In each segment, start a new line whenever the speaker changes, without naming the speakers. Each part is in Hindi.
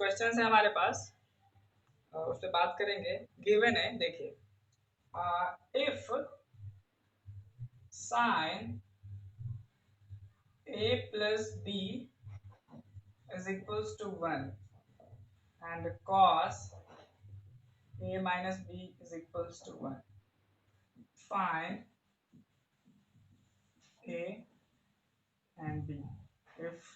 क्वेश्चन है हमारे पास, उस पर बात करेंगे। गिवन है, देखिए, if sine a plus b is equals to 1 and cos a minus b is equals to 1, find a and b. If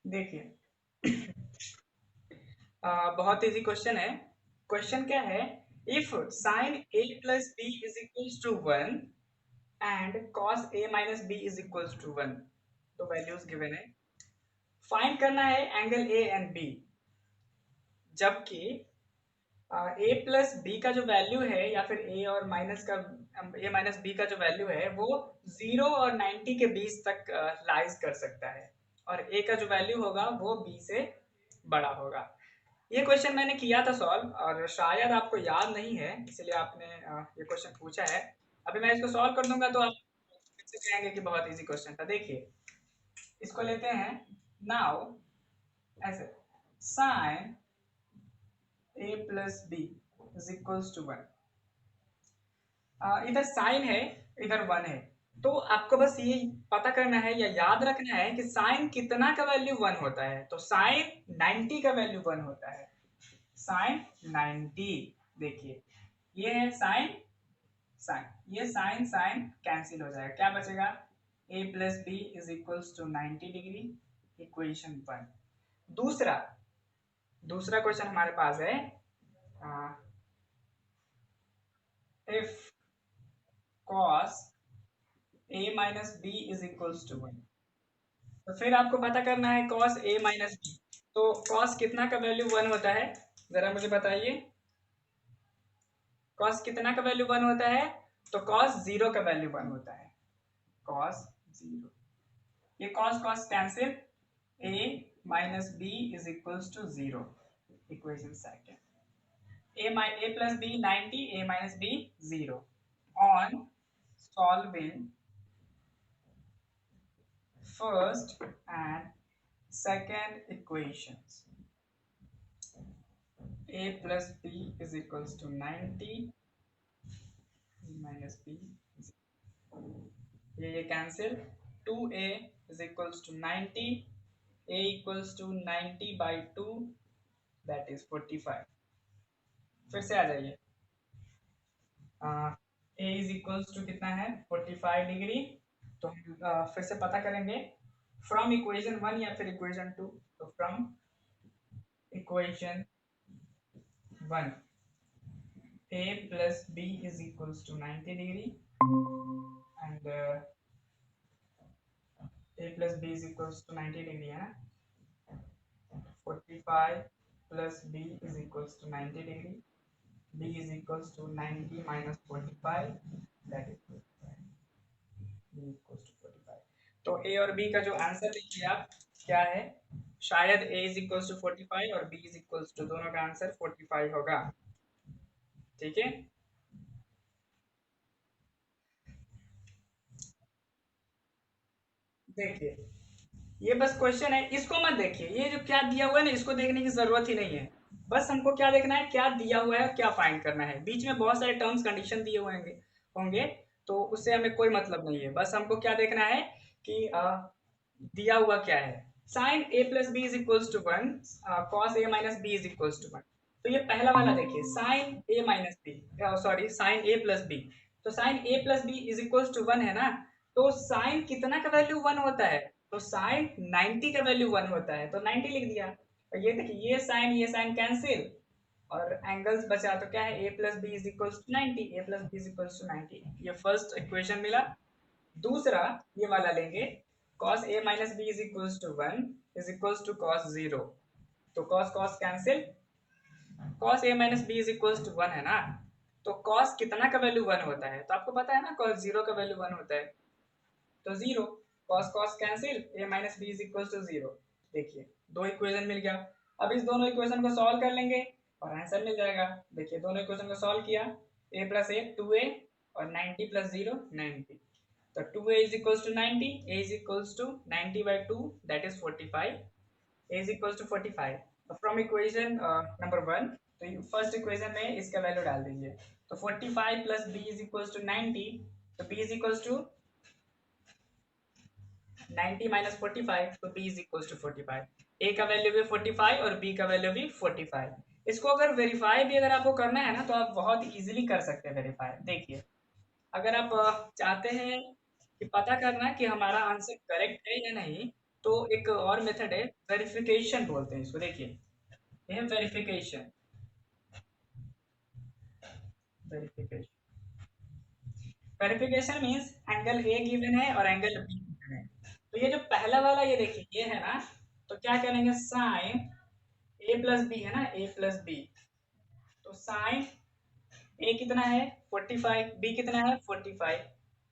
देखिए, बहुत इजी क्वेश्चन है। क्वेश्चन क्या है? If sine a plus B is equals to 1 and cos a minus b is equals to 1, तो वैल्यूज गिवन है। फाइंड करना है एंगल a एंड b, जबकि a प्लस बी का जो वैल्यू है या फिर a और माइनस का a माइनस बी का जो वैल्यू है वो 0 और 90 के बीच तक लाइज कर सकता है, और a का जो वैल्यू होगा वो b से बड़ा होगा। ये क्वेश्चन मैंने किया था सॉल्व, और शायद आपको याद नहीं है, इसलिए आपने ये क्वेश्चन पूछा है। अभी मैं इसको सॉल्व कर दूंगा तो आप फिर से कहेंगे कि बहुत इजी क्वेश्चन था। देखिए, इसको लेते हैं नाउ ऐसे, sine a plus B is equals to 1। इधर साइन है, इधर 1 है, तो आपको बस ये पता करना है या याद रखना है कि साइन कितना का वैल्यू 1 होता है। तो साइन 90 का वैल्यू 1 होता है, साइन 90। देखिए, ये है साइन, साइन, ये साइन साइन कैंसिल हो जाएगा, क्या बचेगा? a plus B is equals to 90 degree, equation 1। दूसरा दूसरा क्वेश्चन हमारे पास है, if cos a minus B is equals to 1, तो फिर आपको पता करना है cos a माइनस बी। तो cos कितना का वैल्यू 1 होता है, जरा मुझे बताइए। cos कितना का वैल्यू 1 होता है? तो cos 0 का वैल्यू 1 होता है, cos 0। ये cos cos cancel, a minus B is equals to 0, equation second. a plus b 90, a minus b 0। On solving first and second equations, a plus b is equals to 90 minus b is, ये cancel, 2a is equals to 90, a equals to 90 by 2, that is 45। फिर से आ जाइए, a is equals to कितना है? 45 डिग्री। तो हम फिर से पता करेंगे फ्रॉम इक्वेशन 1 या फिर इक्वेशन 2। तो from equation 1, a plus b is equals to 90 degree and a plus b is equals to 90 degree है ना। 45 plus b is equals to 90 degree, b is equals to 90 minus 45, that is 45, b equals to 45। तो a और b का जो आंसर देखिए आप क्या है, शायद a is equals to 45 और b is equals to, दोनों का आंसर 45 होगा। ठीक है, देखिए, ये बस क्वेश्चन है, इसको मत देखिए। ये जो क्या दिया हुआ है ना, इसको देखने की जरूरत ही नहीं है। बस हमको क्या देखना है, क्या दिया हुआ है, क्या फाइंड करना है। बीच में बहुत सारे टर्म्स कंडीशन दिए हुए होंगे, तो उससे हमें कोई मतलब नहीं है। बस हमको क्या देखना है कि दिया हुआ क्या है। Sine a plus B is equals to 1, cos a minus B is equals to 1। तो ये पहला वाला देखिए, sine a minus B, sorry sine a plus B. तो sine a plus B is equals to 1 है ना, तो साइन कितना का वैल्यू 1 होता है? तो साइन 90 का वैल्यू 1 होता है, तो 90 लिख दिया। और ये देखिए, ये साइन कैंसिल, और एंगल्स बचा, तो क्या है? a plus B is equals to 90, a plus B is equals to 90। ये फर्स्ट इक्वेशन मिला। दूसरा ये वाला लेंगे, cos a minus b is equals to 1 is equals to cos 0। तो cos cos cancel, cos a minus b is equals to 1 है ना, तो cos कितना का वैल्यू 1 होता है? तो आपको पता है ना, cos 0 का वैल्यू 1 होता है, तो 0। cos cos cancel, a minus b is equals to 0। देखिए, दो इक्वेशन मिल गया। अब इस दोनों इक्वेशन को सॉल्व कर लेंगे। और आंसर मिल जाएगा। देखिए दोनों इक्वेशन को सॉल्व किया, a प्लस ए 2a और 90 प्लस 0 90। तो 2a is equals to 90, a is equals to 90 by 2 that is 45, a is equals to 45 from equation number 1। तो फर्स्ट इक्वेशन में इसका वैल्यू डाल दीजिए। तो 45 plus b is equals to 90, तो b is equals to 90 minus 45, तो b is equals to 45। a का वैल्यू भी 45 और b का वैल्यू भी 45। इसको अगर वेरीफाई भी अगर आपको करना है ना तो आप बहुत इजीली कर सकते हैं वेरीफाई। देखिए अगर आप चाहते हैं कि पता करना कि हमारा आंसर करेक्ट है या नहीं, तो एक और मेथड है, वेरिफिकेशन बोलते हैं इसको। देखिए ये है verification. Verification verification means angle A given है और एंगल बी गिवन है। तो ये जो पहला वाला ये देखिए ये है ना, तो क्या करेंगे साइन ए प्लस बी है ना, ए प्लस बी। तो साइन ए कितना है 45, बी कितना है 45।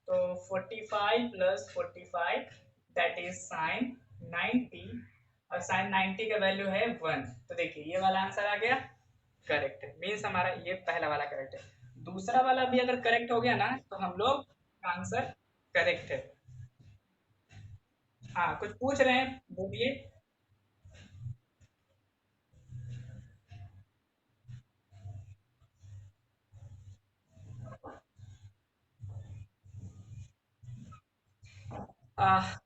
तो 45 प्लस 45 दैट इज साइन 90, और साइन 90 का वैल्यू है 1। तो देखिए ये वाला आंसर आ गया करेक्ट है, मीन्स हमारा ये पहला वाला करेक्ट है। दूसरा वाला भी अगर करेक्ट हो गया ना तो हम लोग आंसर करेक्ट है। हाँ कुछ पूछ रहे हैं बोलिए।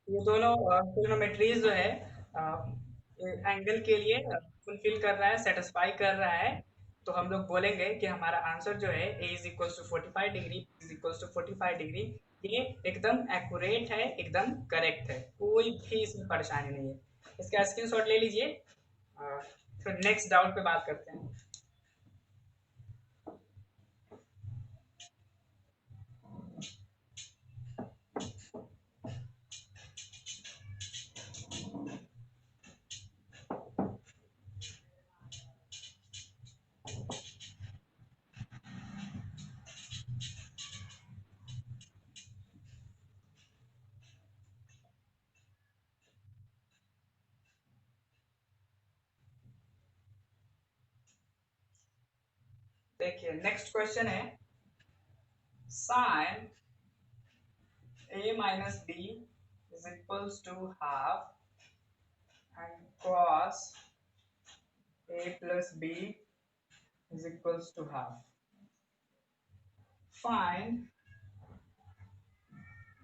ये दोनों ट्रिग्नोमेट्रीज जो है एंगल के लिए फुलफिल कर रहा है, सेटिस्फाई कर रहा है। तो हम लोग बोलेंगे कि हमारा आंसर जो है A is equal to 45 degree is equal to 45 degree, ये एकदम एक्यूरेट है, एकदम करेक्ट है, कोई भी इसमें परेशानी नहीं है। इसका स्क्रीनशॉट ले लीजिए। फिर नेक्स्ट डाउट पे बात करते हैं। देखिए नेक्स्ट क्वेश्चन है sine a minus b is equals to half and cos a plus b is equals to half. Find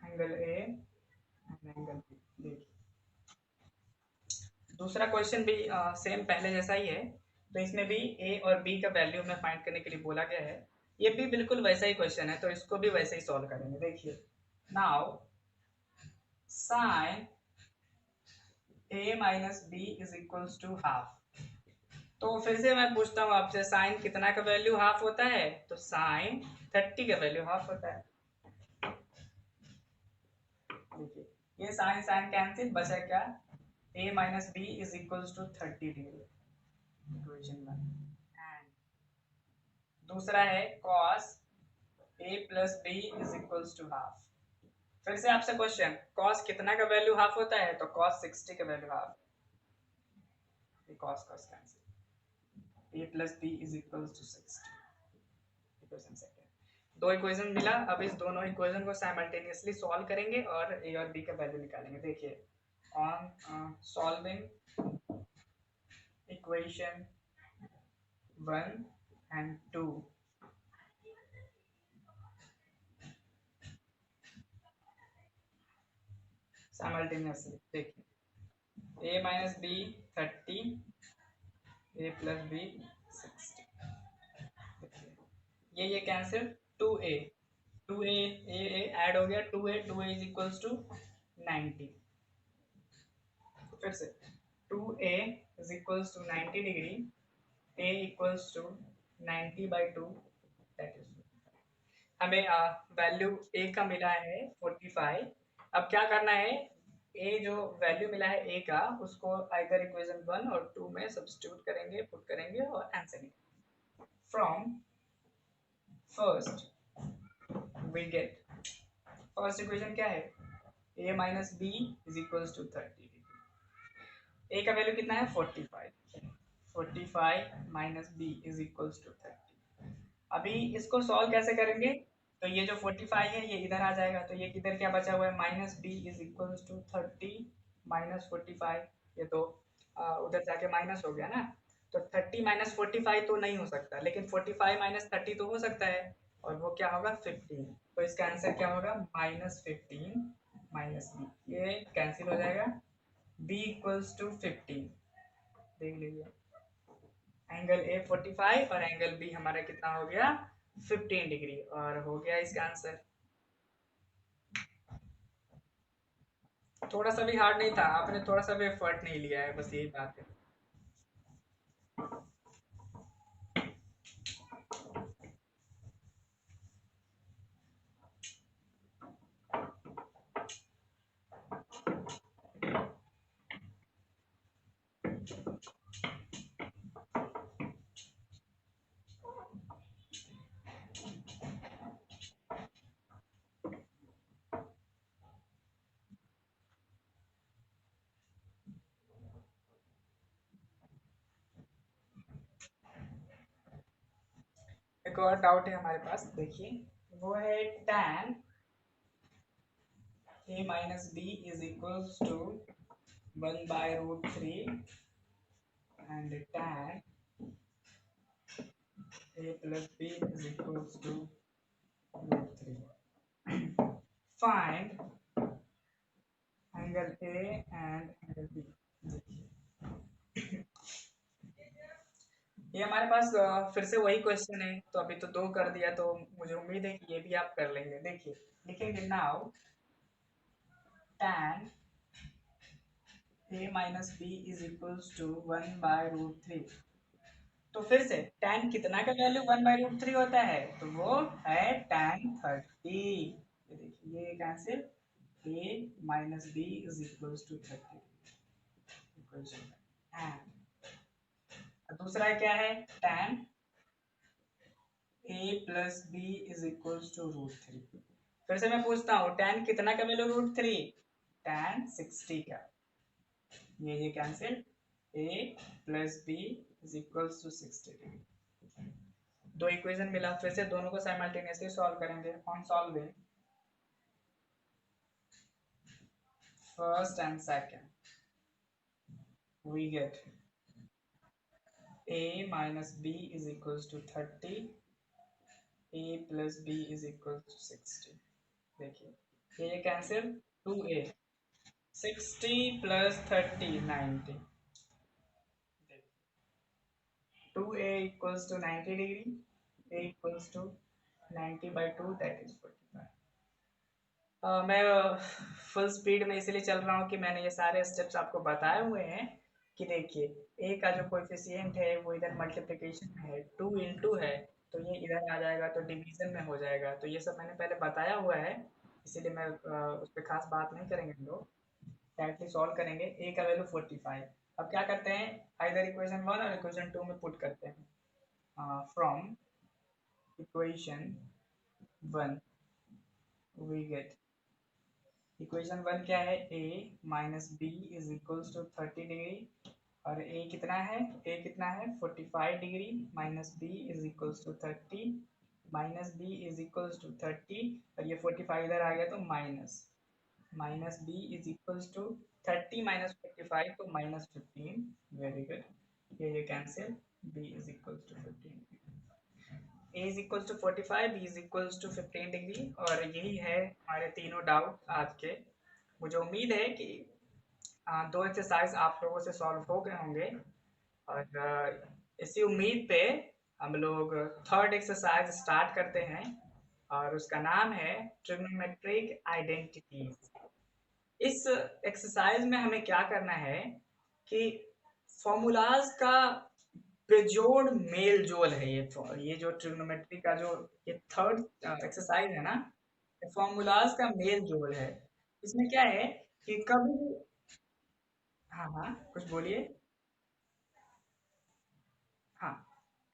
angle A and angle B. देखिए दूसरा क्वेश्चन भी सेम पहले जैसा ही है। तो इसमें भी a और b का वैल्यू हमें फाइंड करने के लिए बोला गया है। ये भी बिल्कुल वैसा ही क्वेश्चन है, तो इसको भी वैसे ही सॉल्व करेंगे। देखिए now sine a minus b is equals to half. तो फिर से मैं पूछता हूँ आपसे, साइन कितना का वैल्यू हाफ होता है? तो साइन 30 का वैल्यू हाफ होता है। देखिए ये साइन साइन कैंसिल, बचा क्या a minus B is equals to 30 degree, equation 1। And दूसरा है cos a plus B is equals to half. फिर से आपसे क्वेश्चन, cos कितना का वैल्यू हाफ होता है? तो cos 60 का value half. cos cos cancel, a plus B is equals to 60, equation second. दो इक्वेशन मिला, अब इस दोनों इक्वेशन को साइमल्टेनियसली सॉल्व करेंगे और ए और बी का वैल्यू निकालेंगे। देखिए on solving equation 1 and 2, simultaneously देखिए a minus b 30, a plus b 60। ये cancel, 2a 2a a add हो गया, 2a इज इक्वल्स टू 90। फिर से 2a is equals to 90 degree, a equals to 90 by 2 that is, हमें वैल्यू a का मिला है 45। अब क्या करना है, a जो वैल्यू मिला है a का उसको आइदर इक्वेशन 1 और 2 में सब्स्टिट्यूट करेंगे, पुट करेंगे और आंसर निकालेंगे। From first we get, first equation क्या है, a minus B is equals to 30 degree, a का वैल्यू कितना है 45, 45 minus B is equals to 30। अभी इसको सॉल्व कैसे करेंगे? तो ये जो 45 है ये इधर आ जाएगा, तो ये किधर क्या बचा हुआ है, minus B is equals to 30 minus 45। ये तो उधर जाके माइनस हो गया ना, तो 30 माइनस 45 तो नहीं हो सकता, लेकिन 45 माइनस 30 तो हो सकता है, और वो क्या होगा 15। तो इसका आंसर क्या होगा, -15 माइनस बी, ये कैंसिल हो जाएगा, b इक्वल्स टू 15। देख लीजिए, एंगल ए 45 और एंगल बी हमारा कितना हो गया, 15 डिग्री, और हो गया इसका आंसर। थोड़ा सा भी हार्ड नहीं था, आपने थोड़ा सा भी एफर्ट नहीं लिया है, बस यही बात है। एक और डाउट है हमारे पास, देखिए, वो है tan a minus B is equals to 1/√3 and tan a plus b is equals to √3। Find angle A and angle B। ये हमारे पास फिर से वही क्वेश्चन है, तो अभी तो 2 कर दिया, तो मुझे उम्मीद है कि ये भी आप कर लेंगे। देखिए, लिखेंगे now tan a minus B is equals to 1/√3। तो फिर से tan कितना का वैल्यू 1/√3 होता है, तो वो है tan 30। ये देखिए, ये cancel, a minus B is equals to 30 equation. And दूसरा क्या है, tan a plus B is equals to √3। फिर से मैं पूछता हूँ, tan कितना का वैल्यू √3, tan 60 का, ये cancel, a plus B is equals to 60 degree. दो इक्वेशन मिला, फिर से दोनों को साइमल्टेनियसली सॉल्व करेंगे। On solving first and second, we get a minus b is equals to 30, a plus b is equals to 60। देखिए, ये cancel, 2a, 60 plus 30 90। 2a equals to 90 degree, a equals to 90 by 2 that is 45। मैं फुल स्पीड में इसलिए चल रहा हूँ कि मैंने ये सारे स्टेप्स आपको बताए हुए हैं, कि देखिए a का जो कोएफिशिएंट है वो इधर मल्टीप्लिकेशन में है, 2 इंटू है, तो ये इधर आ जाएगा तो डिवीजन में हो जाएगा, तो ये सब मैंने पहले बताया हुआ है, इसीलिए मैं उस पर खास बात नहीं करेंगे हम लोग, डायरेक्टली सॉल्व करेंगे। a का वैल्यू 45। अब क्या करते हैं, आइदर इक्वेशन 1 और इक्वेशन 2 में पुट करते हैं। From equation 1 we get, equation 1 क्या है, a minus B is equals to 30 degree, और a कितना है, a कितना है 45 degree, minus b is equals to 30, minus b is equals to 30, और ये 45 इधर आ गया तो minus, minus b is equals to 30 minus 45 तो -15। वेरी गुड, ये cancel, b is equals to 15, a is equals to 45, b is equals to 15 degree. और यही है हमारे तीनों डाउट आज के। मुझे उम्मीद है कि दो एक्सरसाइज आप लोगों से सॉल्व हो गए होंगे, और इसी उम्मीद पे हम लोग थर्ड एक्सरसाइज स्टार्ट करते हैं, और उसका नाम है ट्रिग्नोमेट्रिक आइडेंटिटीज। इस एक्सरसाइज में हमें क्या करना है कि फॉर्मूलाज का बेजोड़ मेल जोल है, ये जो ट्रिग्नोमेट्री का जो ये थर्ड एक्सरसाइज है ना, फॉर्मूलाज का मेल जोल है। इसमें क्या है कि कभी, हाँ हाँ कुछ बोलिए। हाँ,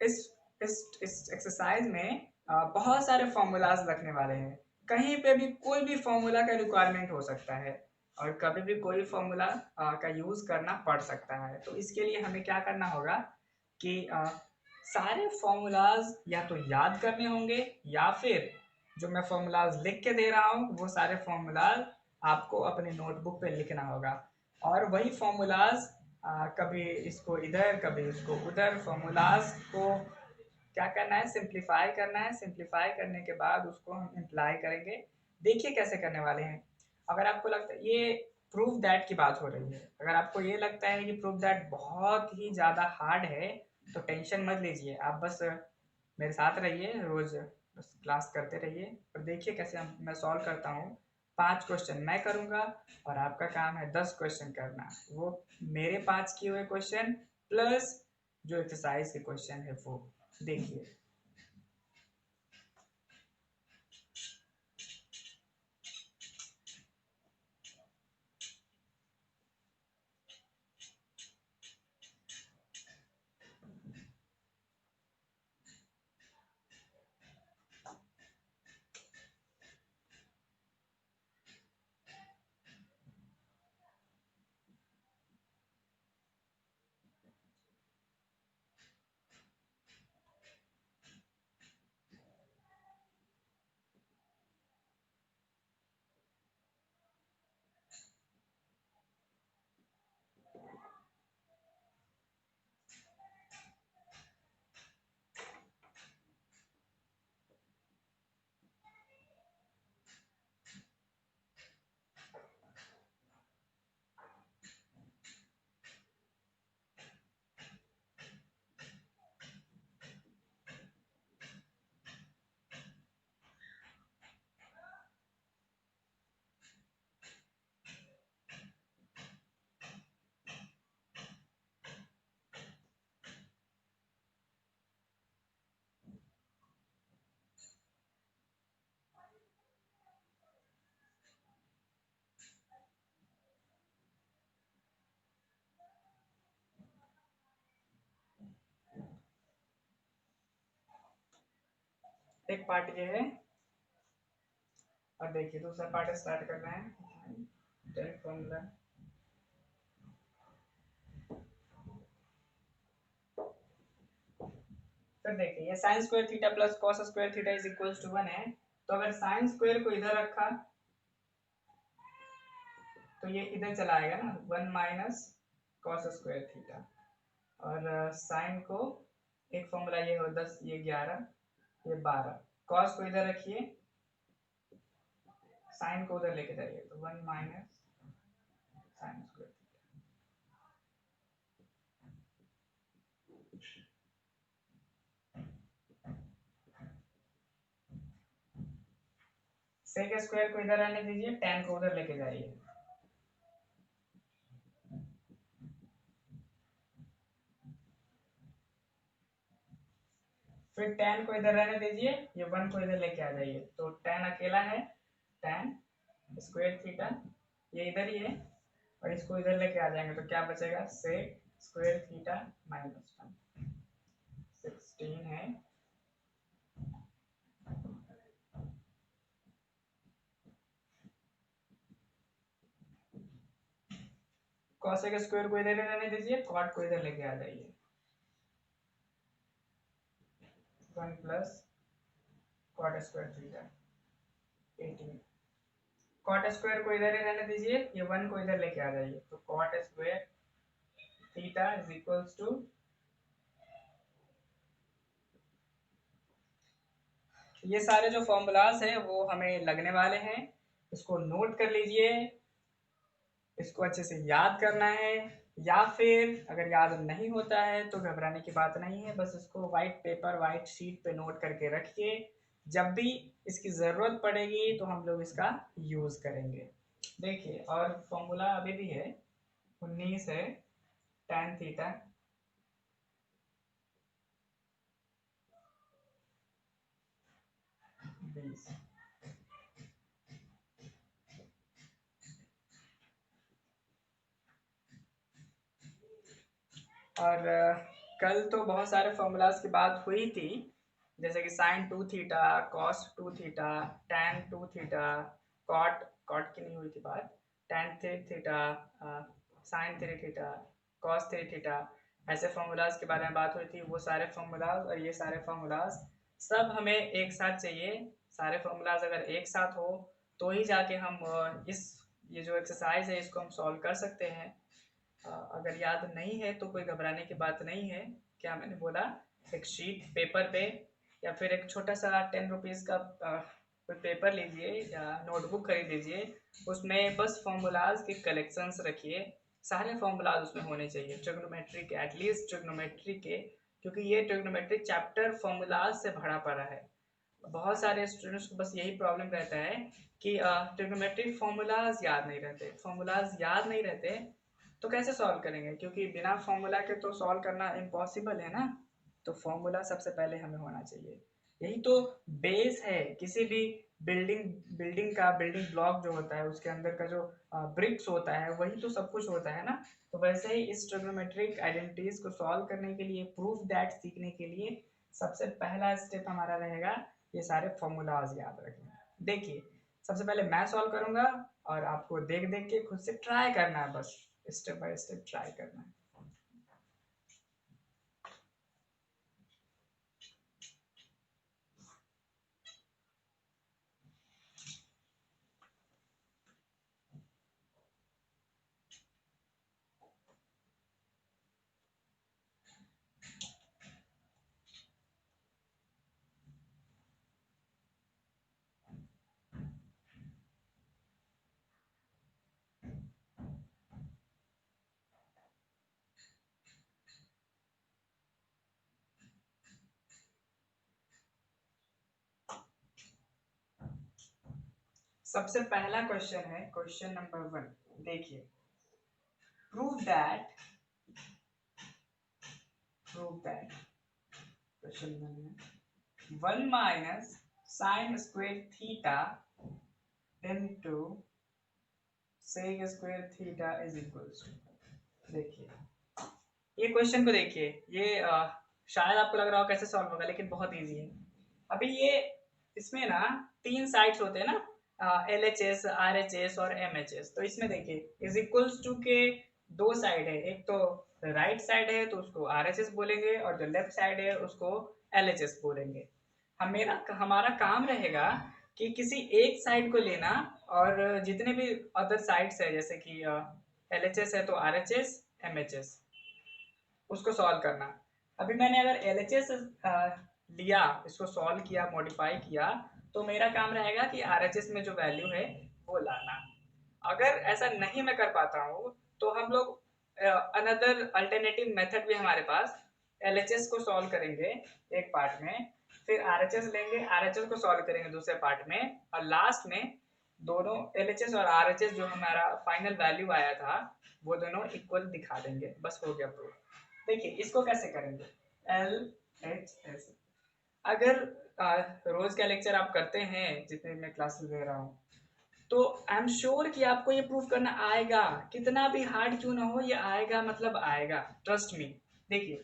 इस इस एक्सरसाइज में बहुत सारे फॉर्मूलाज रखने वाले हैं, कहीं पे भी कोई भी फॉर्मूला का रिक्वायरमेंट हो सकता है, और कभी भी कोई फॉर्मूला का यूज करना पड़ सकता है। तो इसके लिए हमें क्या करना होगा, कि सारे फॉर्मूलाज या तो याद करने होंगे या फिर जो मैं फॉर्मूलाज लिख के दे रहा हूँ वो सारे फॉर्मूलाज आपको अपने नोटबुक पे लिखना होगा। और वही फॉर्मूलाज कभी इसको इधर कभी इसको उधर, फॉर्मूलाज को क्या करना है, सिंप्लीफाई करना है। सिंप्लीफाई करने के बाद उसको हम इम्प्लाई करेंगे। देखिए कैसे करने वाले हैं। अगर आपको लगता है ये प्रूफ दैट की बात हो रही है, अगर आपको ये लगता है कि प्रूफ दैट बहुत ही ज़्यादा हार्ड है तो टेंशन मत लीजिए, आप बस मेरे साथ रहिए, रोज बस क्लास करते रहिए और देखिए कैसे मैं सॉल्व करता हूँ। 5 क्वेश्चन मैं करूँगा और आपका काम है 10 क्वेश्चन करना। वो मेरे 5 किए हुए क्वेश्चन प्लस जो एक्सरसाइज के क्वेश्चन है वो देखिए। एक पार्ट ये है और देखिए दूसरा पार्ट स्टार्ट कर रहे हैं। फॉर्मूला फिर देखिए ये sine square theta plus cos square theta is equals to 1 है। तो अगर साइन स्क्वायर को इधर रखा तो ये इधर चला आएगा ना, 1 माइनस कॉस स्क्वायर थीटा। और साइन को एक फॉर्मूला ये हो 10, ये 11, ये 12। कॉस को इधर रखिए, साइन को उधर लेके जाइए तो 1 minus sine square. Sec square को इधर रहने दीजिए, tan को उधर लेके जाइए। फिर tan को इधर रहने दीजिए, ये 1 को इधर लेके आ जाइए तो tan अकेला है, tan स्क्वायर थीटा ये इधर ही है और इसको इधर लेके आ जाएंगे तो क्या बचेगा, सेक स्क्वायर थीटा माइनस 1, 16 है। कॉसेक स्क्वायर को इधर ही रहने दीजिए, कॉट को इधर लेके आ जाइए, 1 plus cot square theta 18। Cot square को इधर ही रहने दीजिए, ये 1 को इधर लेके आ जाइए तो cot square theta is equals to, ये सारे जो फॉर्मूलाज हैं वो हमें लगने वाले हैं। इसको नोट कर लीजिए, इसको अच्छे से याद करना है। या फिर अगर याद नहीं होता है तो घबराने की बात नहीं है, बस इसको वाइट पेपर वाइट शीट पे नोट करके रखिए। जब भी इसकी ज़रूरत पड़ेगी तो हम लोग इसका यूज़ करेंगे। देखिए और फॉर्मूला अभी भी है, 19 है tan थीटा 20। और कल तो बहुत सारे फॉर्मूलाज की बात हुई थी, जैसे कि sine 2 theta, cos 2 theta, tan 2 theta, cot cot की नहीं हुई थी बात, tan 3 theta, sine 3 theta, cos 3 theta. ऐसे फॉर्मूलाज के बारे में बात हुई थी, वो सारे फॉर्मूलाज और ये सारे फॉर्मूलाज सब हमें एक साथ चाहिए। सारे फॉर्मूलाज अगर एक साथ हो तो ही जाके हम इस ये जो एक्सरसाइज है इसको हम सॉल्व कर सकते हैं। अगर याद नहीं है तो कोई घबराने की बात नहीं है। क्या मैंने बोला, एक शीट पेपर पे या फिर एक छोटा सा 10 रुपीज़ का कोई पेपर लीजिए या नोटबुक खरीद लीजिए, उसमें बस फॉर्मूलाज के कलेक्शंस रखिए। सारे फॉर्मूलाज उसमें होने चाहिए, ट्रिग्नोमेट्री के, एटलीस्ट ट्रिग्नोमेट्री के, क्योंकि ये ट्रिग्नोमेट्री चैप्टर फॉर्मूलाज से भरा पड़ा है। बहुत सारे स्टूडेंट्स को बस यही प्रॉब्लम रहता है कि ट्रिग्नोमेट्रिक फॉर्मूलाज याद नहीं रहते। फॉर्मूलाज याद नहीं रहते तो कैसे सॉल्व करेंगे, क्योंकि बिना फॉर्मूला के तो सॉल्व करना इम्पॉसिबल है ना। तो फॉर्मूला सबसे पहले हमें होना चाहिए। यही तो बेस है किसी भी बिल्डिंग ब्लॉक जो होता है, उसके अंदर का जो ब्रिक्स होता है वही तो सब कुछ होता है ना। तो वैसे ही इस ट्रिग्नोमेट्रिक आइडेंटिटीज को सॉल्व करने के लिए, प्रूफ दैट सीखने के लिए सबसे पहला स्टेप हमारा रहेगा ये सारे फॉर्मूलाज याद रखना। देखिए, सबसे पहले मैं सॉल्व करूंगा और आपको देख देख के खुद से ट्राई करना है, बस स्टेप बाय स्टेप ट्राई करना है। सबसे पहला क्वेश्चन है क्वेश्चन नंबर 1। देखिए, prove that question 1 minus sine square theta into sec square theta is equals to. देखिए, ये क्वेश्चन को देखिए, ये शायद आपको लग रहा हो कैसे सॉल्व होगा, लेकिन बहुत इजी है। अभी ये इसमें ना 3 साइड्स होते हैं ना, LHS, RHS और MHS। तो इसमें देखिए इज इक्वल्स टू के 2 साइड है, एक तो राइट साइड है तो उसको RHS बोलेंगे और जो लेफ्ट साइड है उसको LHS बोलेंगे। हमारा काम रहेगा कि किसी एक साइड को लेना और जितने भी अदर साइड्स है, जैसे कि LHS है तो RHS, MHS, उसको सॉल्व करना। अभी मैंने अगर LHS लिया, इसको सॉल्व किया, मॉडिफाई किया, तो मेरा काम रहेगा कि RHS में जो वैल्यू है वो लाना। अगर ऐसा नहीं मैं कर पाता हूँ तो हम लोग अनदर अल्टरनेटिव मेथड भी हमारे पास, LHS को सॉल्व करेंगे एक पार्ट में, फिर RHS लेंगे, RHS को सॉल्व करेंगे दूसरे पार्ट में, और लास्ट में दोनों LHS और RHS जो हमारा फाइनल वैल्यू आया था वो दोनों इक्वल दिखा देंगे। बस हो गया प्रूफ। देखिए इसको कैसे करेंगे, LHS। अगर रोज का लेक्चर आप करते हैं, जितने मैं क्लासेस दे रहा हूँ, तो आई एम श्योर कि आपको ये प्रूफ करना आएगा, कितना भी हार्ड क्यों ना हो ये आएगा, मतलब आएगा, ट्रस्ट मी। देखिए,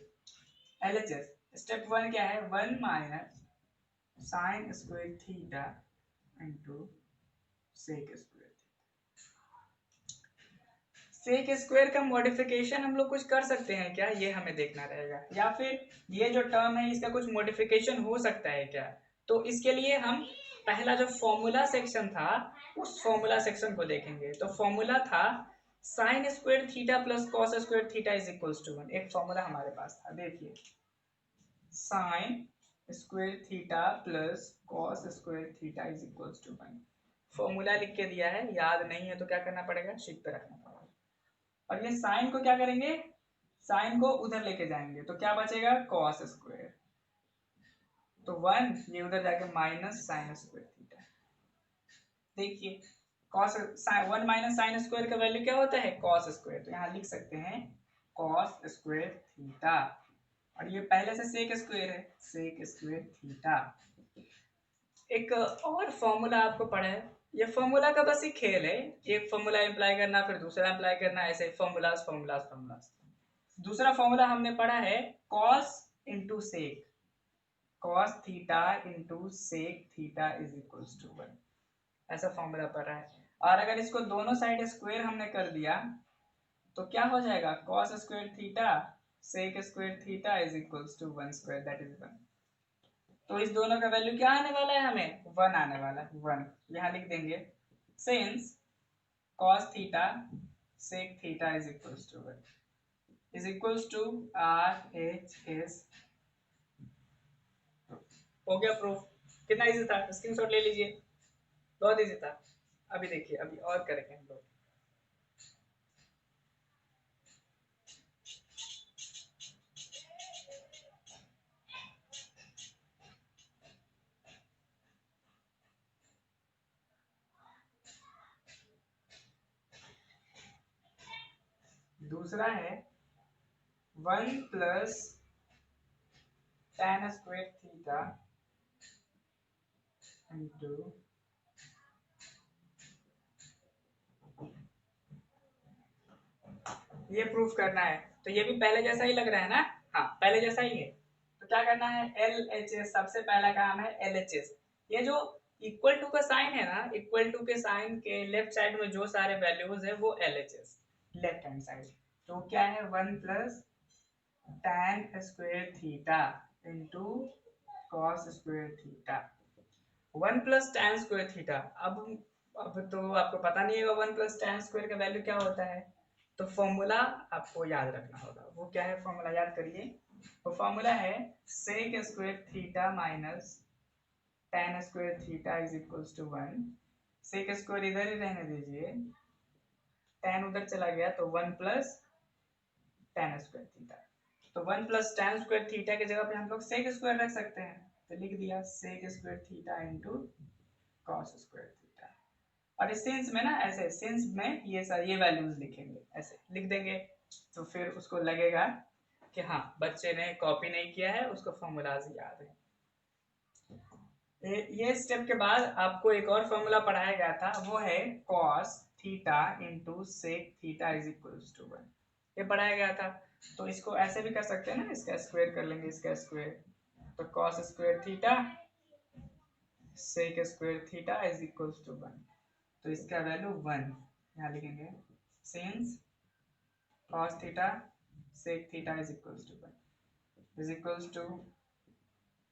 LHS स्टेप 1 क्या है, 1 minus sine square theta into sec square. Sec square का मॉडिफिकेशन हम लोग कुछ कर सकते हैं क्या, ये हमें देखना रहेगा, या फिर ये जो टर्म है इसका कुछ मॉडिफिकेशन हो सकता है क्या। तो इसके लिए हम पहला जो फॉर्मूला सेक्शन था उस फॉर्मूला सेक्शन को देखेंगे। तो फॉर्मूला था sine square theta plus cos square theta is equals to 1। एक फॉर्मूला हमारे पास था, देखिए, sine square theta plus cos square theta is equals to 1। Formula लिख के दिया है, याद नहीं है तो क्या करना पड़ेगा, शीट पे रखना पड़ेगा। और ये साइन को क्या करेंगे, साइन को उधर लेके जाएंगे तो क्या बचेगा, कॉस स्क्वायर। तो 1 ये उधर जाके माइनस साइन स्क्वायर थीटा। देखिए, कॉस 1 माइनस साइन स्क्वायर का वैल्यू क्या होता है, कॉस स्क्वायर। तो यहाँ लिख सकते हैं कॉस स्क्वायर थीटा, और ये पहले से सेक स्क्वायर है, सेक स्क्वायर थीटा। एक और फॉर्मूला आपको पढ़ा है, ये फॉर्मूला का बस एक खेल है, एक फॉर्मूला अप्लाई करना फिर दूसरा अप्लाई करना, ऐसे फॉर्मूलाज फॉर्मूलाज फॉर्मूलाज। दूसरा फॉर्मूला हमने पढ़ा है cos into sec, cos theta into sec theta is equals to 1, ऐसा फॉर्मूला पढ़ा है। और अगर इसको दोनों साइड स्क्वायर हमने कर दिया तो क्या हो जाएगा, cos square theta sec square theta is equals to 1 square, that is 1। तो इस दोनों का वैल्यू क्या आने वाला है, हमें 1 आने वाला है, 1। यहाँ लिख देंगे since cos theta sec theta is equals to 1 is equals to R H S. हो गया प्रूफ। कितना इजी था, स्क्रीनशॉट ले लीजिए, बहुत इजी था। अभी देखिए, अभी और करेंगे हम लोग। दूसरा है 1 plus tan square theta into ये प्रूफ करना है। तो ये भी पहले जैसा ही लग रहा है ना, हाँ पहले जैसा ही है। तो क्या करना है, एल एच एस, सबसे पहला काम है एल एच एस। ये जो इक्वल टू का साइन है ना, इक्वल टू के साइन के लेफ्ट साइड में जो सारे वैल्यूज है वो L H S, left hand side. तो क्या है, 1 plus tan square theta into cos square theta. 1 plus tan square theta. अब तो आपको पता नहीं होगा 1 प्लस tan स्क्वायर का वैल्यू क्या होता है, तो फॉर्मूला आपको याद रखना होगा। वो क्या है, फॉर्मूला याद करिए। वो फॉर्मूला है sec square theta minus tan square theta is equals to 1। Sec square इधर ही रहने दीजिए, tan उधर चला गया तो 1 प्लस tan स्क्वायर थीटा। तो 1 प्लस tan स्क्वायर थीटा की जगह पे हम लोग सेक स्क्वायर रख सकते हैं। तो लिख दिया sec square theta into cos square theta. और इस सेंस में ना, ऐसे सेंस में ये सारे ये वैल्यूज लिखेंगे, ऐसे लिख देंगे। तो फिर उसको लगेगा कि हाँ बच्चे ने कॉपी नहीं किया है, उसको फॉर्मूलाज याद है। ये स्टेप के बाद आपको एक और फॉर्मूला पढ़ाया गया था, वो है cos theta into sec theta is equals to 1। ये पढ़ाया गया था। तो इसको ऐसे भी कर सकते हैं ना, इसका स्क्वायर कर लेंगे, इसका स्क्वायर। तो cos square theta sec square theta is equals to 1। तो इसका वैल्यू 1 यहाँ लिखेंगे, since cos theta sec theta is equals to 1 is equals to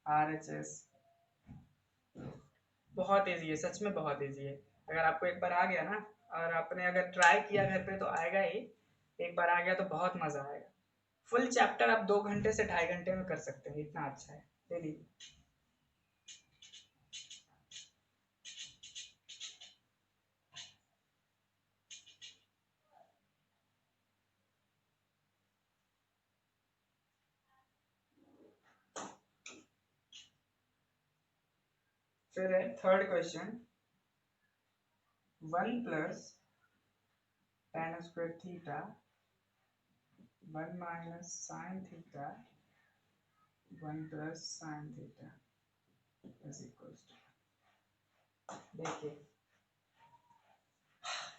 RHS। बहुत इजी है, सच में बहुत इजी है। अगर आपको एक बार आ गया ना, और आपने अगर ट्राई किया घर पे तो आएगा ही। एक बार आ गया तो बहुत मजा आएगा। फुल चैप्टर आप 2 घंटे से 2.5 घंटे में कर सकते हैं, इतना अच्छा है। ले लीजिए। फिर है third question, 1 plus tan square theta 1 minus sine theta 1 plus sine theta is equals to. देखिए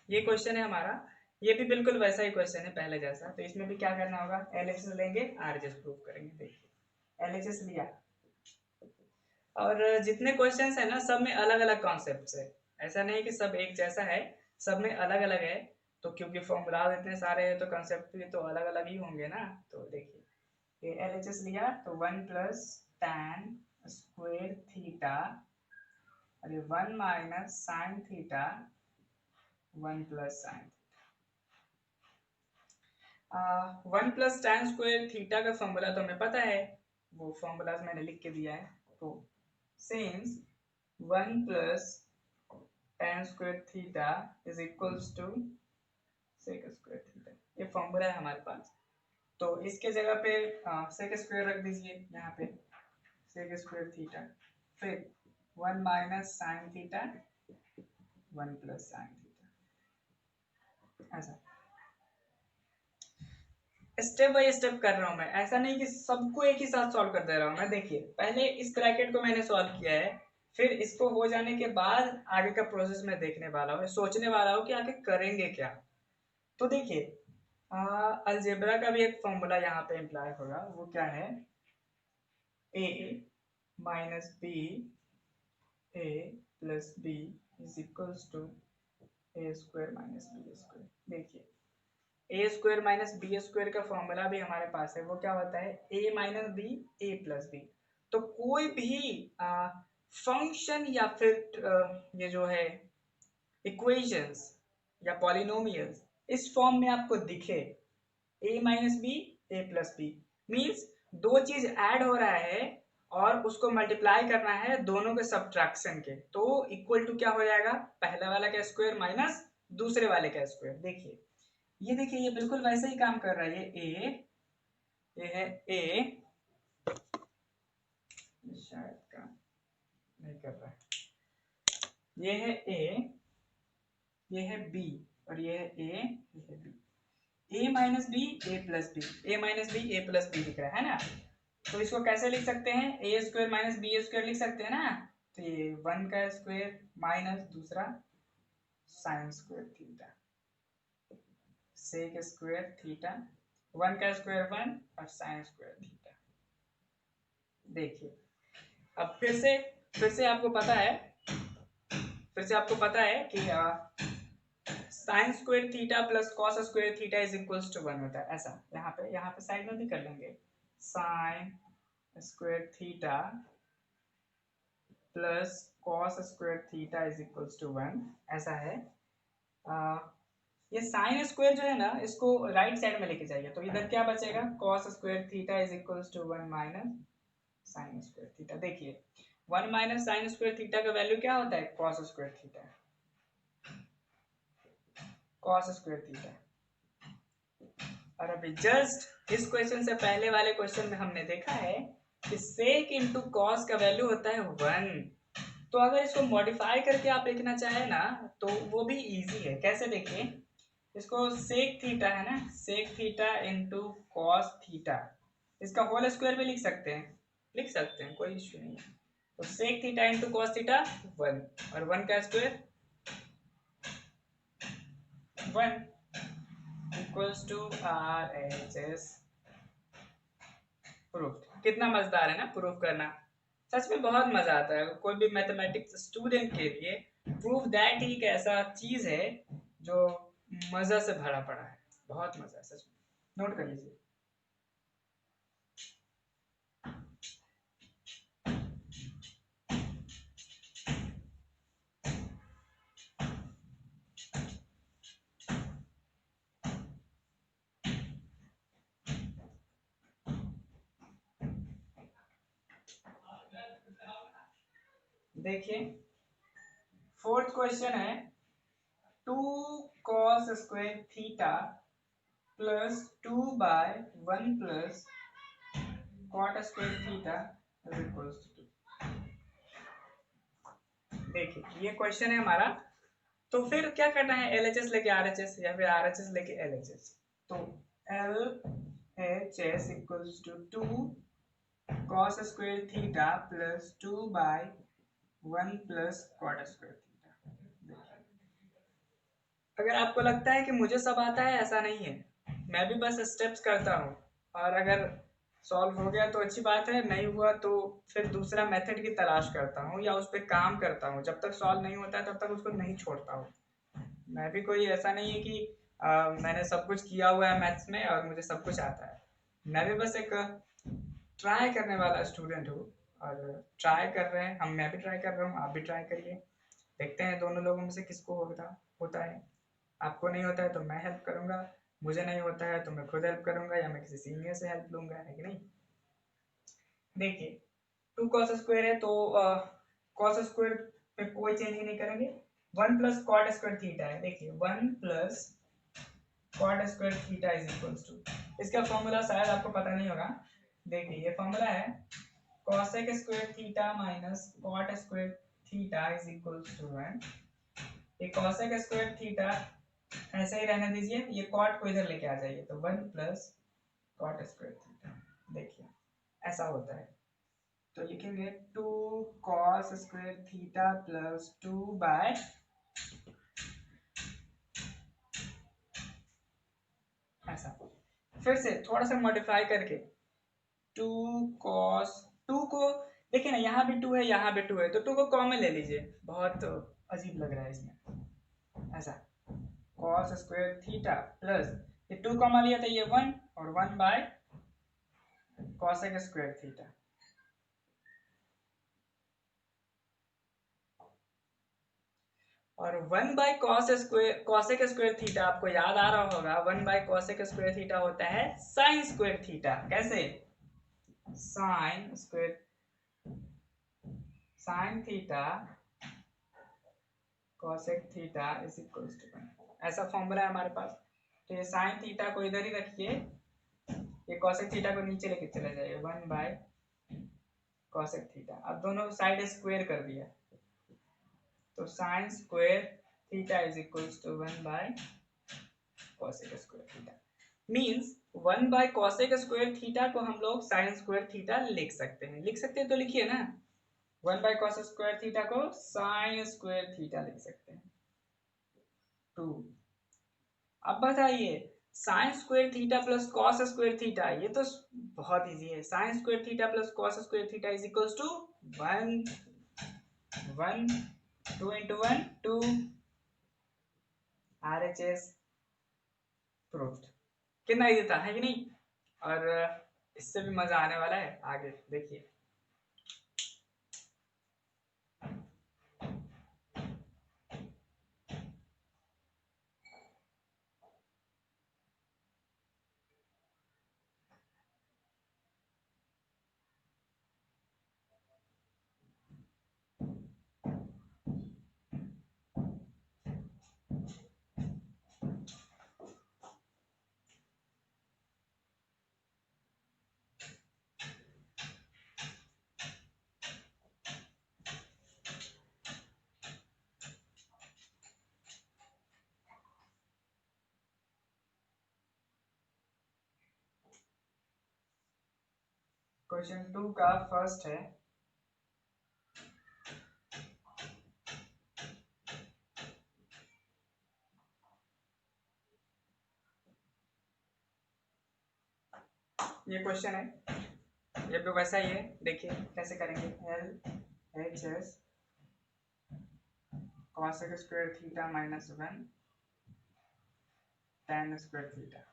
ये क्वेश्चन है हमारा, ये भी बिल्कुल वैसा ही क्वेश्चन है पहले जैसा। तो इसमें भी क्या करना होगा, एलएचएस लेंगे, आरएचएस प्रूव करेंगे। देखिए एलएचएस लिया, और जितने क्वेश्चंस है ना सब में अलग अलग कॉन्सेप्ट है। ऐसा नहीं कि सब एक जैसा है, सब में अलग अलग है। तो क्योंकि फॉर्मूला इतने सारे हैं तो कॉन्सेप्ट भी तो अलग अलग ही होंगे ना। तो देखिए ये एलएचएस लिया तो 1 प्लस tan स्क्वायर थीटा, अरे 1 minus sine theta 1 plus sign. 1 plus tan square theta का फॉर्मूला तो हमें पता है, वो फॉर्मूला मैंने लिख के दिया है। तो since 1 plus tan square theta is equals to sec square theta, ये फॉर्मूला है हमारे पास। तो इसके जगह पे सेक स्क्वायर रख दीजिए यहाँ पे, सेक स्क्वायर थीटा, फिर 1 minus sine theta 1 plus sine theta. ऐसा स्टेप बाय स्टेप कर रहा हूं मैं, ऐसा नहीं कि सबको एक ही साथ सॉल्व कर दे रहा हूं मैं। देखिए पहले इस ब्रैकेट को मैंने सॉल्व किया है, फिर इसको हो जाने के बाद आगे का प्रोसेस मैं देखने वाला हूँ, सोचने वाला हूँ कि आगे करेंगे क्या। तो देखिए अलजेब्रा का भी एक फॉर्मूला यहाँ पे इम्प्लाई होगा, वो क्या है, a minus b a plus B is equals to a square minus b square. देखिए a square minus b square का फॉर्मूला भी हमारे पास है, वो क्या होता है a minus b a plus B. तो कोई भी फंक्शन या फिर ये जो है इक्वेशंस या पॉलिनोमियल्स इस फॉर्म में आपको दिखे ए minus b a plus B, means दो चीज ऐड हो रहा है और उसको मल्टीप्लाई करना है दोनों के सब्ट्रैक्शन के, तो इक्वल टू क्या हो जाएगा, पहला वाला का स्क्वायर माइनस दूसरे वाले का स्क्वायर। देखिए ये देखिए ये बिल्कुल वैसे ही काम कर रहा है, ये है ए, शायद काम नहीं कर रहा है, ये है ए, ये है बी और ये है ए, ये है B, A minus b a plus B, A minus b a plus B दिख रहा है ना। तो इसको कैसे लिख सकते हैं, a square minus b square लिख सकते हैं ना। तो ये वन का स्क्वायर माइनस दूसरा sine square theta, sec square theta, one का स्क्वायर वन और साइन स्क्वायर थीटा। देखिए अब फिर से आपको पता है कि sine square theta plus cos square theta is equals to 1 होता है। ऐसा यहाँ पे साइड में भी कर लेंगे, sine square theta plus cos square theta is equals to 1, ऐसा है। ये साइन स्क्वायर जो है ना इसको राइट साइड में लेके जाइए, तो इधर क्या बचेगा, cos square theta is equals to 1 minus sine square theta. देखिए 1 माइनस साइन स्क्वायर थीटा का वैल्यू क्या होता है, cos square theta, cos square theta. और अभी जस्ट इस क्वेश्चन से पहले वाले क्वेश्चन में हमने देखा है कि सेक इंटू कॉस का वैल्यू होता है 1। तो अगर इसको मॉडिफाई करके आप लिखना चाहे ना तो वो भी इजी है। कैसे, देखिए इसको सेक थीटा है ना, sec theta into cos theta, इसका होल स्क्वायर भी लिख सकते हैं, कोई इश्यू नहीं है। तो sec theta into cos theta 1 और 1 का square 1 equals to RHS proof. कितना मजेदार है ना प्रूफ करना, सच में बहुत मजा आता है। कोई भी मैथमेटिक्स स्टूडेंट के लिए प्रूफ दैट ही एक ऐसा चीज है जो मजा से भरा पड़ा है, बहुत मजा है सच में, नोट कर लीजिए। देखिए फोर्थ क्वेश्चन है 2 cos square theta plus 2 by 1 plus cot square theta is equals to 2। देखिए ये क्वेश्चन है हमारा, तो फिर क्या करना है, LHS लेके RHS या फिर RHS लेके LHS। तो LHS equals to 2 cos square theta plus 2 by 1 plus cot square theta. अगर आपको लगता है कि मुझे सब आता है, ऐसा नहीं है, मैं भी बस स्टेप्स करता हूँ, और अगर सॉल्व हो गया तो अच्छी बात है, नहीं हुआ तो फिर दूसरा मेथड की तलाश करता हूँ या उस पर काम करता हूँ। जब तक सॉल्व नहीं होता है तब तक उसको नहीं छोड़ता हूँ। मैं भी कोई ऐसा नहीं है कि मैंने सब कुछ किया हुआ है मैथ्स में और मुझे सब कुछ आता है। मैं भी बस एक ट्राई करने वाला स्टूडेंट हूँ, और ट्राई कर रहे हैं हम, मैं भी ट्राई कर रहा हूँ, आप भी ट्राई करिए, देखते हैं दोनों लोगों में से किसको होता है। आपको नहीं होता है तो मैं हेल्प करूंगा, मुझे नहीं होता है तो मैं खुद हेल्प करूंगा या मैं किसी सीनियर से हेल्प लूंगा, है कि नहीं। देखिए 2 cos स्क्वायर है तो cos स्क्वायर पे कोई चेंज नहीं करेंगे, 1 प्लस कॉट स्क्वायर थीटा है। देखिए 1 plus cot square theta is equals to, इसका फॉर्मूला शायद आपको पता नहीं होगा। देखिए ये फॉर्मूला है cosec square theta minus cot square theta is equals to 1। ये cosec स्क्वायर थीटा ऐसे ही रहने दीजिए, ये कॉट को इधर लेके आ जाइए, तो 1 प्लस कॉट स्क्वायर थीटा। देखिए ऐसा होता है, तो लिखेंगे 2 cos square theta plus 2 by ऐसा, फिर से थोड़ा सा मॉडिफाई करके 2 cos 2 को, देखिए ना यहाँ भी 2 है यहाँ भी 2 है, तो 2 को कॉमन ले लीजिए, बहुत अजीब लग रहा है इसमें, ऐसा cos स्क्वायर थीटा प्लस ये 2 कॉमा लिया था, ये 1 और 1 बाय कॉसेक स्क्वायर थीटा। और 1 बाय कॉसेक स्क्वायर थीटा आपको याद आ रहा होगा, 1 बाय कॉसेक स्क्वायर थीटा होता है साइन स्क्वायर थीटा। कैसे? Sine theta cosec theta is equal to 1, ऐसा फॉर्मूला है हमारे पास। तो ये साइन थीटा को इधर ही रखिए, ये कॉसेक थीटा को नीचे लेके चले जाइए, 1 बाय कॉसेक थीटा। अब दोनों साइड स्क्वायर कर दिया, तो sine square theta is equal to 1 by cosec square theta. Means 1 by cosec square theta को हम लोग साइन स्क्वायर थीटा लिख सकते हैं। लिख सकते हैं तो लिखिए ना, 1 बाय कॉस स्क्वायर थीटा को साइन स्क्वायर थीटा लिख सकते हैं 2। अब बताइए, sine square theta plus cos square theta, ये तो बहुत इजी है। Sine square theta plus cos square theta is equals to 1 1 2 into 1 2। RHS proved. कितना इजी था, है कि नहीं? और इससे भी मजा आने वाला है आगे, देखिए। क्वेश्चन 2 का फर्स्ट है, ये क्वेश्चन है, ये भी वैसा ही है। देखिए कैसे करेंगे। LHS cosec square theta minus 1 tan square theta.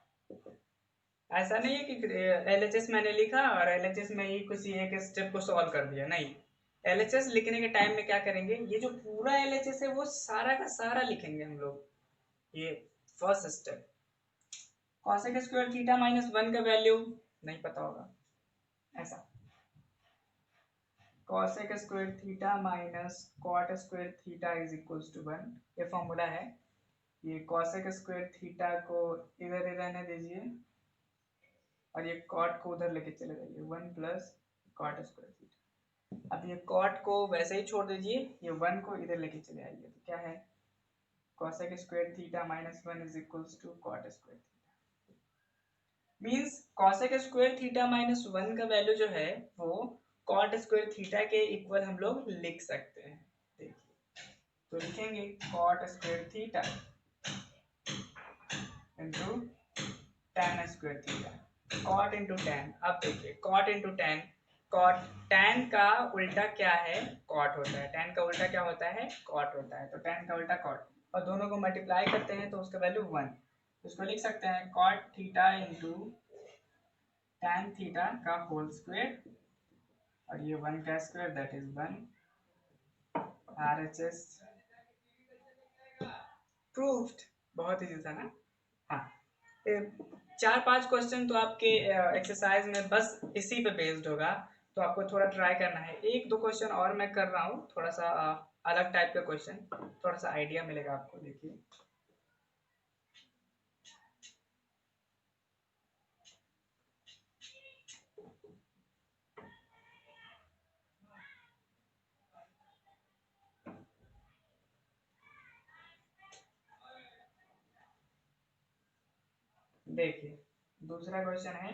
ऐसा नहीं है कि LHS मैंने लिखा और LHS में ही किसी एक स्टेप को सॉल्व कर दिया, नहीं। LHS लिखने के टाइम में क्या करेंगे, ये जो पूरा LHS है वो सारा का सारा लिखेंगे हम लोग। ये first step. cosec square theta minus 1 का वैल्यू नहीं पता होगा, ऐसा। cosec square theta minus cot square theta is equals to 1, ये फॉर्मूला है। ये cosec स्क्वायर थीटा को इधर ही रहने दीजिए और ये cot को उधर लेके चले जाइए, 1 प्लस cot स्क्वायर थीटा। अब ये cot को वैसे ही छोड़ दीजिए, ये 1 को इधर लेके चले आइए, तो क्या है, cosec square theta minus 1 is equals to cot square theta. Means cosec square theta minus 1 का वैल्यू जो है वो cot स्क्वायर थीटा के इक्वल हम लोग लिख सकते हैं। देखिए, तो लिखेंगे cot square theta into tan square theta. cot into tan, अब देखिए cot into tan, cot tan का उल्टा क्या है, cot होता है। tan का उल्टा क्या होता है, cot होता है। तो tan का उल्टा cot, और दोनों को मल्टीप्लाई करते हैं तो उसका वैल्यू 1। उसको लिख सकते हैं cot theta into tan theta का होल स्क्वायर, और ये 1 का square that is 1। RHS proved. बहुत इजी था ना? हाँ, 4-5 क्वेश्चन तो आपके एक्सरसाइज में बस इसी पे बेस्ड होगा, तो आपको थोड़ा ट्राई करना है। 1-2 क्वेश्चन और मैं कर रहा हूँ, थोड़ा सा अलग टाइप का क्वेश्चन, थोड़ा सा आइडिया मिलेगा आपको। देखिए, देखिए दूसरा क्वेश्चन है,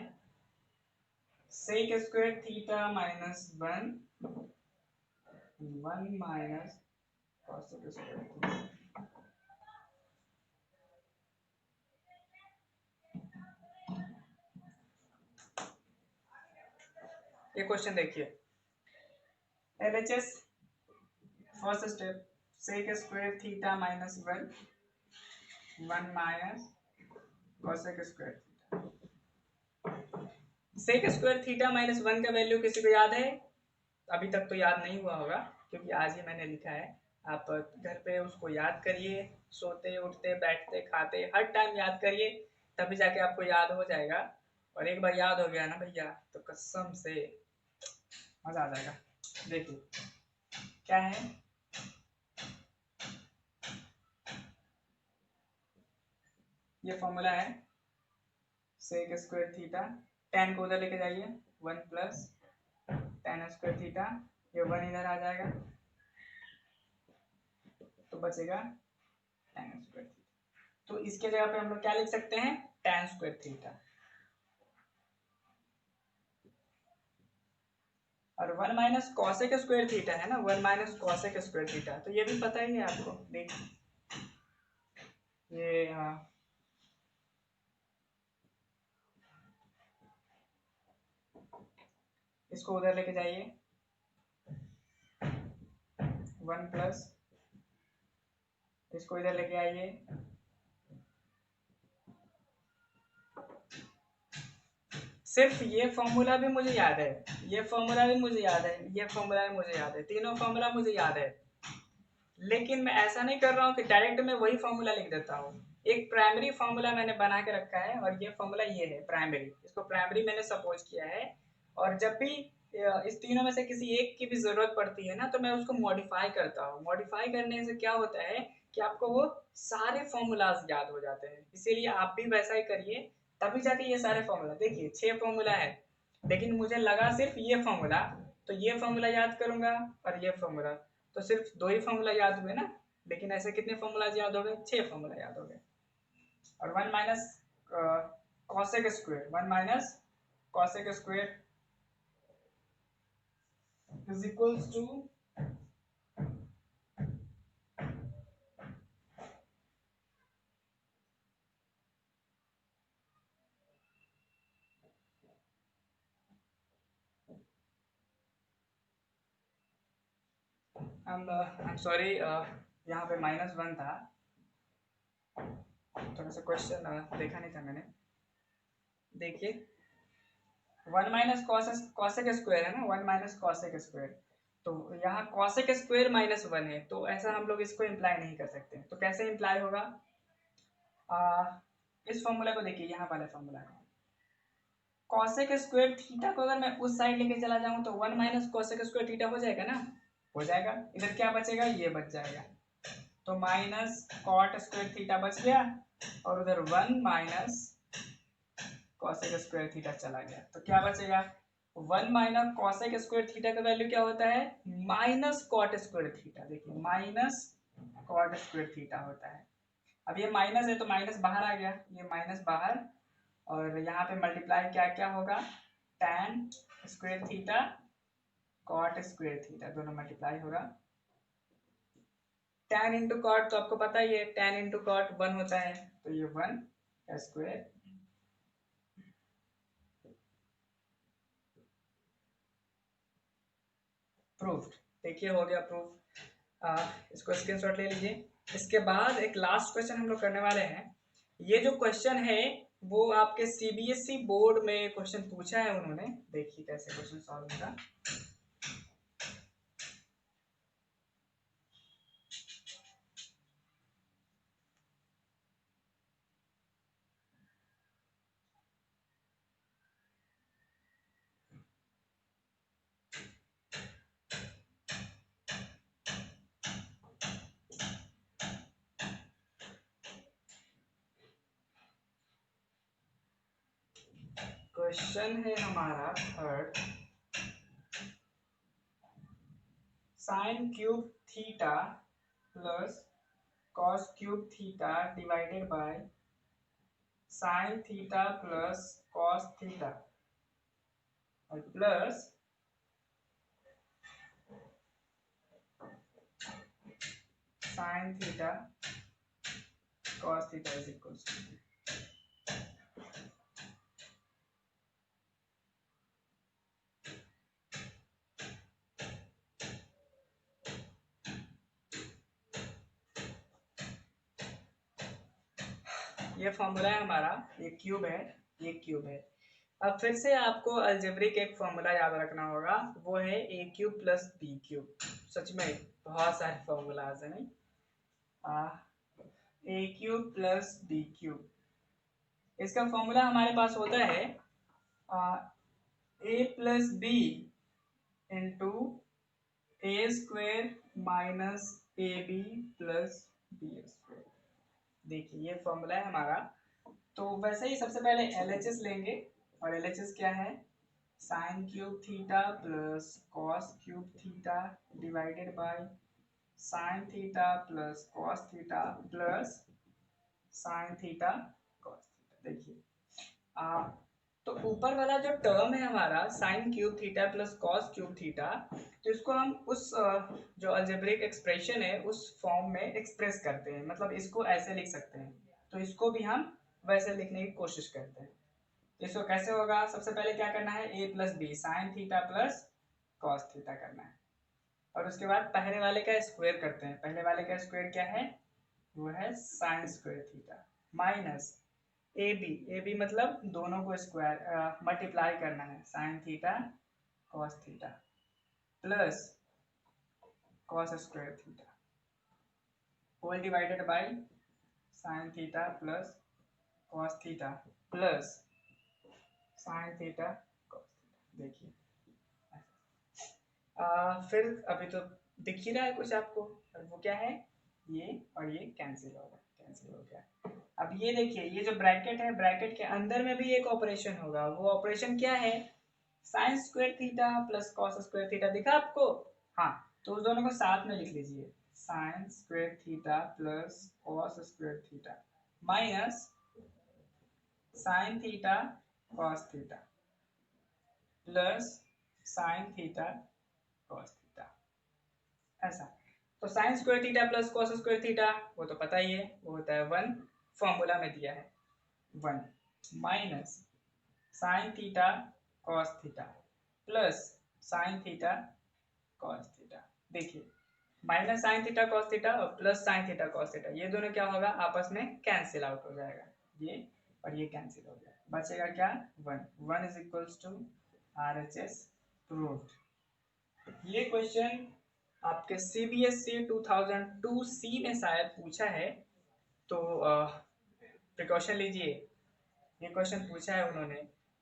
sec square theta minus 1 1 minus cosec square theta. ये क्वेश्चन देखिए, LHS first step, sec square theta minus 1 1 minus cosec square theta. Sec square theta minus 1 का वैल्यू किसी को याद है? अभी तक तो याद नहीं हुआ होगा क्योंकि आज ही मैंने लिखा है। आप घर पे उसको याद करिए, सोते उठते बैठते खाते हर टाइम याद करिए, तभी जाके आपको याद हो जाएगा। और एक बार याद हो गया ना भैया तो कसम से मजा आ जाएगा। देखिए क्या है, ये फॉर्मूला है सेक स्क्वायर थीटा, टेन को उधर लेके जाइए, 1 प्लस टेन स्क्वायर थीटा, ये 1 इधर आ जाएगा तो बचेगा टेन स्क्वायर थीटा। तो इसके जगह पे हम लोग क्या लिख सकते हैं, टेन स्क्वायर थीटा। और 1 माइनस कॉसेक स्क्वायर थीटा है ना, 1 माइनस कॉसेक स्क्वायर थीटा, तो ये भी पता ही है आपको। देखिए ये इसको उधर लेके जाइए, 1 प्लस इसको इधर लेके आइए, सिर्फ ये फॉर्मूला भी मुझे याद है, ये फॉर्मूला भी मुझे याद है, ये फॉर्मूला भी मुझे याद है, तीनों फॉर्मूला मुझे याद है। लेकिन मैं ऐसा नहीं कर रहा हूँ कि डायरेक्ट मैं वही फॉर्मूला लिख देता हूँ। एक प्राइमरी फॉर्मूला मैंने बना के रखा है और ये फॉर्मूला ये है प्राइमरी, इसको प्राइमरी मैंने सपोज किया है। और जब भी इस तीनों में से किसी एक की भी जरूरत पड़ती है ना तो मैं उसको मॉडिफाई करता हूँ। मॉडिफाई करने से क्या होता है कि आपको वो सारे फॉर्मूलाज याद हो जाते हैं, इसीलिए आप भी वैसा ही करिए, तभी जाके ये सारे फॉर्मूला। देखिए 6 फॉर्मूला है लेकिन मुझे लगा सिर्फ ये फॉर्मूला, तो ये फॉर्मूला याद करूंगा और ये फॉर्मूला, तो सिर्फ 2 ही फॉर्मूला याद हुए ना। लेकिन ऐसे कितने फॉर्मूलाज याद हो गए, 6 फॉर्मूला याद हो गए। और 1 minus cosec square, 1 minus cosec square is equals to I'm sorry, यहाँ पे -1 था, थोड़ा सा क्वेश्चन देखा नहीं था मैंने। देखिए 1 माइनस कॉसेक स्क्वायर है ना, 1 माइनस कॉसेक स्क्वायर, तो यहाँ कॉसेक स्क्वायर -1 है, तो ऐसा हम लोग इसको इम्प्लाई नहीं कर सकते। तो कैसे इम्प्लाई होगा, इस फॉर्मूला को देखिए, यहाँ वाले फॉर्मूला को, कॉसेक स्क्वायर थीटा को अगर मैं उस साइड लेके चला जाऊं तो 1 माइनस कॉसेक स्क्वायर थीटा हो जाएगा ना, हो जाएगा। इधर क्या बचेगा, ये बच जाएगा, तो माइनस कॉट स्क्वायर थीटा बच गया और उधर 1 माइनस कॉसेक स्क्वायर थीटा चला गया, तो क्या बचेगा, 1 माइनस कॉसेक स्क्वायर थीटा का वैल्यू क्या होता है, माइनस कॉट स्क्वायर थीटा। देखिए माइनस कॉट स्क्वायर थीटा होता है। अब ये माइनस है तो माइनस बाहर आ गया, ये माइनस बाहर, और यहाँ पे मल्टीप्लाई क्या क्या होगा, tan square theta cot square theta, दोनों मल्टीप्लाई होगा। tan इंटू कॉट तो आपको पता ही है, tan इंटू कॉट 1 होता है, तो ये 1 का स्क्वायर। प्रूफ, देखिए हो गया प्रूफ। इसको स्क्रीनशॉट ले लीजिए। इसके बाद एक लास्ट क्वेश्चन हम लोग करने वाले हैं। ये जो क्वेश्चन है वो आपके सीबीएसई बोर्ड में क्वेश्चन पूछा है उन्होंने, देखिए कैसे क्वेश्चन सॉल्व होगा। क्वेश्चन है हमारा third, sine cube theta plus cos cube theta divided by sine theta plus cos theta और plus sine theta cos theta is equals to. ये फॉर्मूला है हमारा, ये क्यूब है, ये क्यूब है। अब फिर से आपको अलजेब्रिक एक फॉर्मूला याद रखना होगा, वो है A cube plus B cube. सच में बहुत सारे फॉर्मूलाज है, नहीं? A cube plus B cube, इसका फॉर्मूला हमारे पास होता है A plus B into A square minus A B plus B square. देखिए ये फॉर्मूला है हमारा। तो वैसे ही सबसे पहले LHS लेंगे, और LHS क्या है? Sign cube theta plus cos cube theta divided by sine theta plus cos theta plus sine theta cos theta. देखिए तो ऊपर वाला जो टर्म है हमारा sign cube theta plus cos cube theta, तो इसको हम उस जो अलजेब्रिक एक्सप्रेशन है उस फॉर्म में एक्सप्रेस करते हैं, मतलब इसको ऐसे लिख सकते हैं। तो इसको भी हम वैसे लिखने की कोशिश करते हैं। इसको कैसे होगा? सबसे पहले क्या करना है, A plus B sine theta plus cos theta करना है, और उसके बाद पहले वाले का स्क्वायर करते हैं। पहले वाले का स्क्वायर क्या है? वो है sine square theta minus A B मतलब दोनों को स्क्वायर मल्टीप्लाई करना है, sine theta cos theta plus cos square theta whole divided by sine theta plus cos theta plus sine theta cos theta. देखिए फिर अभी तो दिख ही रहा है कुछ आपको, और वो क्या है, ये और ये कैंसिल हो गया, कैंसिल हो गया। अब ये देखिए, ये जो ब्रैकेट है, ब्रैकेट के अंदर में भी एक ऑपरेशन होगा। वो ऑपरेशन क्या है? Sine square theta plus cos square theta. दिखा आपको? हाँ, तो उस दोनों को साथ में लिख लीजिए, sign square theta plus cos square theta minus sine theta cos theta plus sine theta cos theta. ऐसा। तो sine square theta plus cos square theta वो तो पता ही है, वो होता है 1, फॉर्मूला में दिया है 1 minus sine theta cos theta plus sine theta cos theta. देखिए minus sine theta cos theta और plus sine theta cos theta, ये दोनों क्या होगा? आपस में कैंसिल आउट हो जाएगा, ये और ये कैंसिल हो गया, बचेगा क्या? 1 is equals to RHS proved. ये क्वेश्चन आपके CBSE 2002C में शायद पूछा है, तो प्रिकॉशन लीजिए। ये क्वेश्चन पूछा है उन्होंने,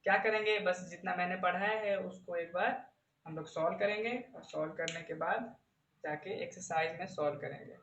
क्या करेंगे, बस जितना मैंने पढ़ाया है उसको एक बार हम लोग सॉल्व करेंगे, और सॉल्व करने के बाद जाके एक्सरसाइज में सॉल्व करेंगे।